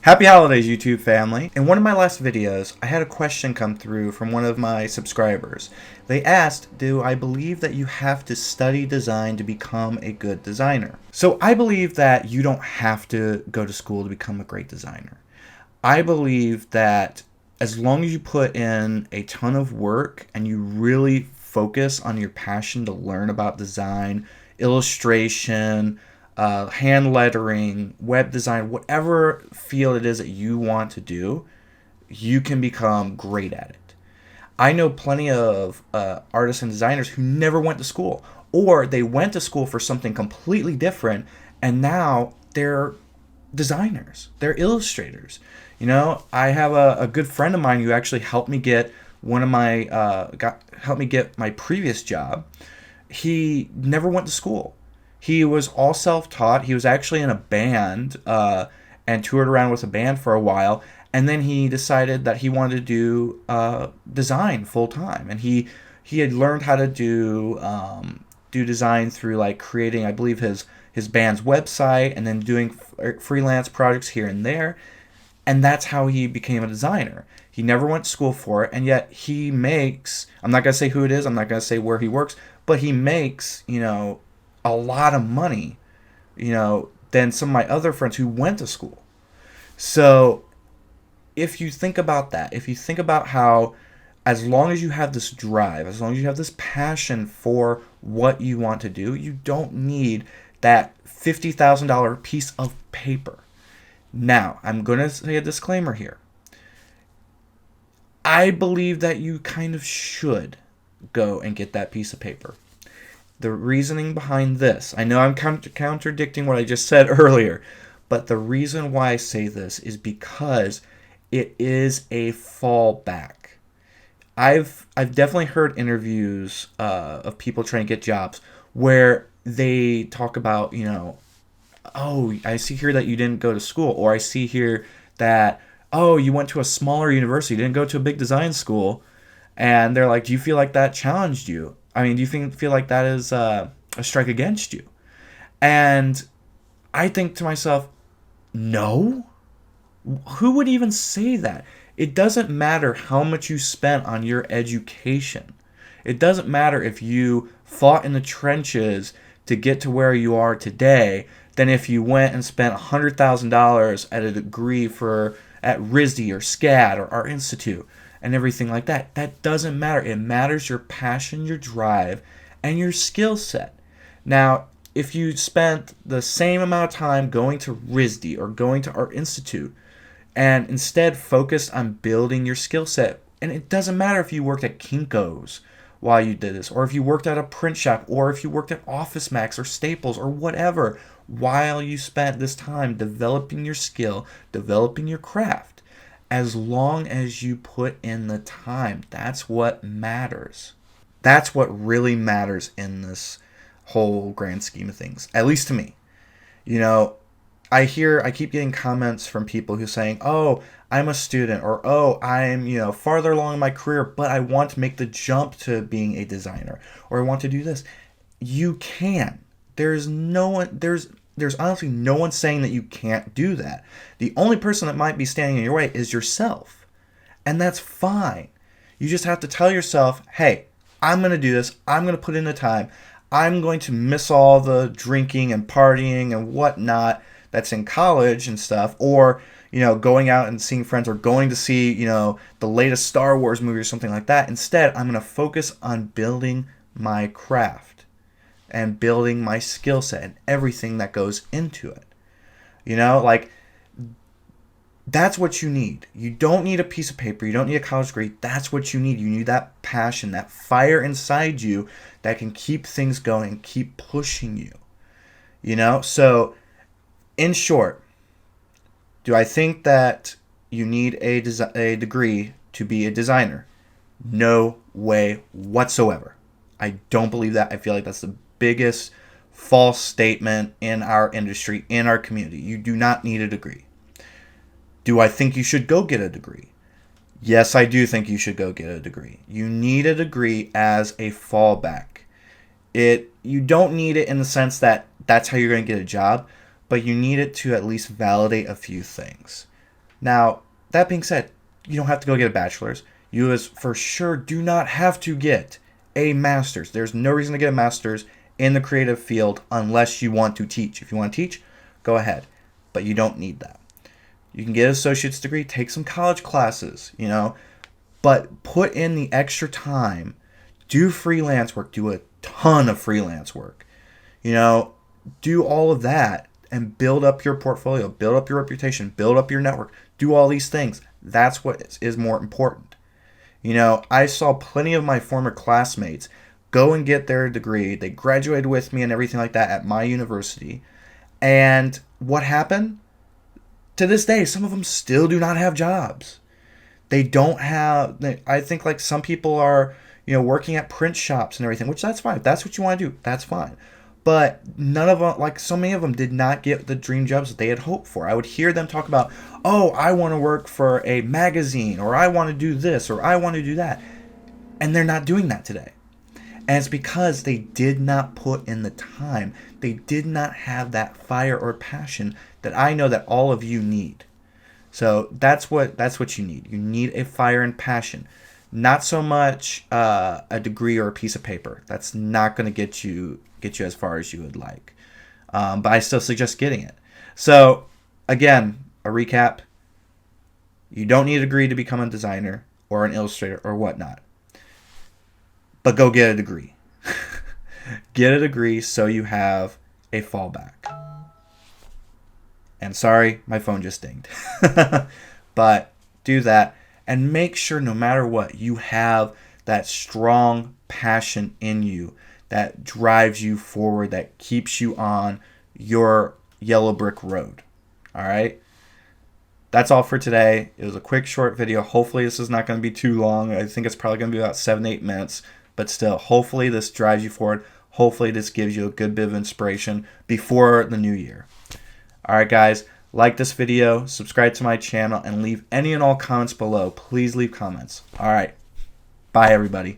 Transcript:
Happy holidays, YouTube family. In one of my last videos, I had a question come through from one of my subscribers. They asked, do I believe that you have to study design to become a good designer? So I believe that you don't have to go to school to become a great designer. I believe that as long as you put in a ton of work and you really focus on your passion to learn about design, illustration, hand lettering, web design, whatever field it is that you want to do, you can become great at it. I know plenty of artists and designers who never went to school, or they went to school for something completely different, and now they're designers, they're illustrators. I have a good friend of mine who actually helped me get helped me get my previous job. He never went to school. He was all self-taught. He was actually in a band and toured around with a band for a while. And then he decided that he wanted to do design full time. And he had learned how to do design through like creating, I believe, his band's website and then doing freelance projects here and there. And that's how he became a designer. He never went to school for it, and yet he makes, I'm not going to say who it is, I'm not going to say where he works, but he makes, a lot of money, than some of my other friends who went to school. So if you think about that, if you think about how as long as you have this drive, as long as you have this passion for what you want to do, you don't need that $50,000 piece of paper. Now, I'm going to say a disclaimer here. I believe that you kind of should go and get that piece of paper. The reasoning behind this, I know I'm contradicting what I just said earlier, but the reason why I say this is because it is a fallback. I've definitely heard interviews of people trying to get jobs where they talk about, oh, I see here that you didn't go to school, or I see here that, oh, you went to a smaller university, you didn't go to a big design school, and they're like, do you feel like that challenged you? I mean, do you feel like that is a strike against you? And I think to myself, no. Who would even say that? It doesn't matter how much you spent on your education. It doesn't matter if you fought in the trenches to get to where you are today than if you went and spent $100,000 at a degree at RISD or SCAD or Art Institute and everything like that. That doesn't matter. It matters your passion, your drive, and your skill set. Now, if you spent the same amount of time going to RISD or going to Art Institute and instead focused on building your skill set, and it doesn't matter if you worked at Kinko's while you did this, or if you worked at a print shop, or if you worked at Office Max or Staples or whatever, while you spent this time developing your skill, developing your craft, as long as you put in the time, that's what matters. That's what really matters in this whole grand scheme of things, at least to me. I keep getting comments from people who saying, oh, I'm a student, or oh, I'm, farther along in my career, but I want to make the jump to being a designer, or I want to do this. You can. There's honestly no one saying that you can't do that. The only person that might be standing in your way is yourself. And that's fine. You just have to tell yourself, hey, I'm going to do this. I'm going to put in the time. I'm going to miss all the drinking and partying and whatnot that's in college and stuff, or going out and seeing friends, or going to see the latest Star Wars movie or something like that. Instead, I'm going to focus on building my craft and building my skill set and everything that goes into it. That's what you need. You don't need a piece of paper. You don't need a college degree. That's what you need. You need that passion, that fire inside you that can keep things going, keep pushing you. So in short, do I think that you need a degree to be a designer? No way whatsoever. I don't believe that. I feel like that's the biggest false statement in our industry, in our community. You do not need a degree. Do I think you should go get a degree? Yes, I do think you should go get a degree. You need a degree as a fallback. You don't need it in the sense that that's how you're going to get a job, but you need it to at least validate a few things. Now, that being said, you don't have to go get a bachelor's. You for sure do not have to get a master's. There's no reason to get a master's in the creative field unless you want to teach. If you want to teach, go ahead. But you don't need that. You can get an associate's degree, take some college classes, but put in the extra time. Do freelance work. Do a ton of freelance work. Do all of that and build up your portfolio, build up your reputation, build up your network. Do all these things. That's what is more important. I saw plenty of my former classmates go and get their degree. They graduated with me and everything like that at my university. And what happened? To this day, some of them still do not have jobs. They don't have, I think like some people are, working at print shops and everything, which that's fine. If that's what you want to do, that's fine. But none of them, like so many of them did not get the dream jobs that they had hoped for. I would hear them talk about, oh, I want to work for a magazine, or I want to do this, or I want to do that. And they're not doing that today. And it's because they did not put in the time. They did not have that fire or passion that I know that all of you need. So that's what you need. You need a fire and passion. Not so much a degree or a piece of paper. That's not going to get you as far as you would like. But I still suggest getting it. So again, a recap. You don't need a degree to become a designer or an illustrator or whatnot. But go get a degree. Get a degree so you have a fallback. And sorry, my phone just dinged. But do that. And make sure no matter what, you have that strong passion in you that drives you forward, that keeps you on your yellow brick road. All right? That's all for today. It was a quick, short video. Hopefully this is not going to be too long. I think it's probably going to be about 7-8 minutes. But still, hopefully this drives you forward. Hopefully this gives you a good bit of inspiration before the new year. All right, guys. Like this video, subscribe to my channel, and leave any and all comments below. Please leave comments. All right. Bye, everybody.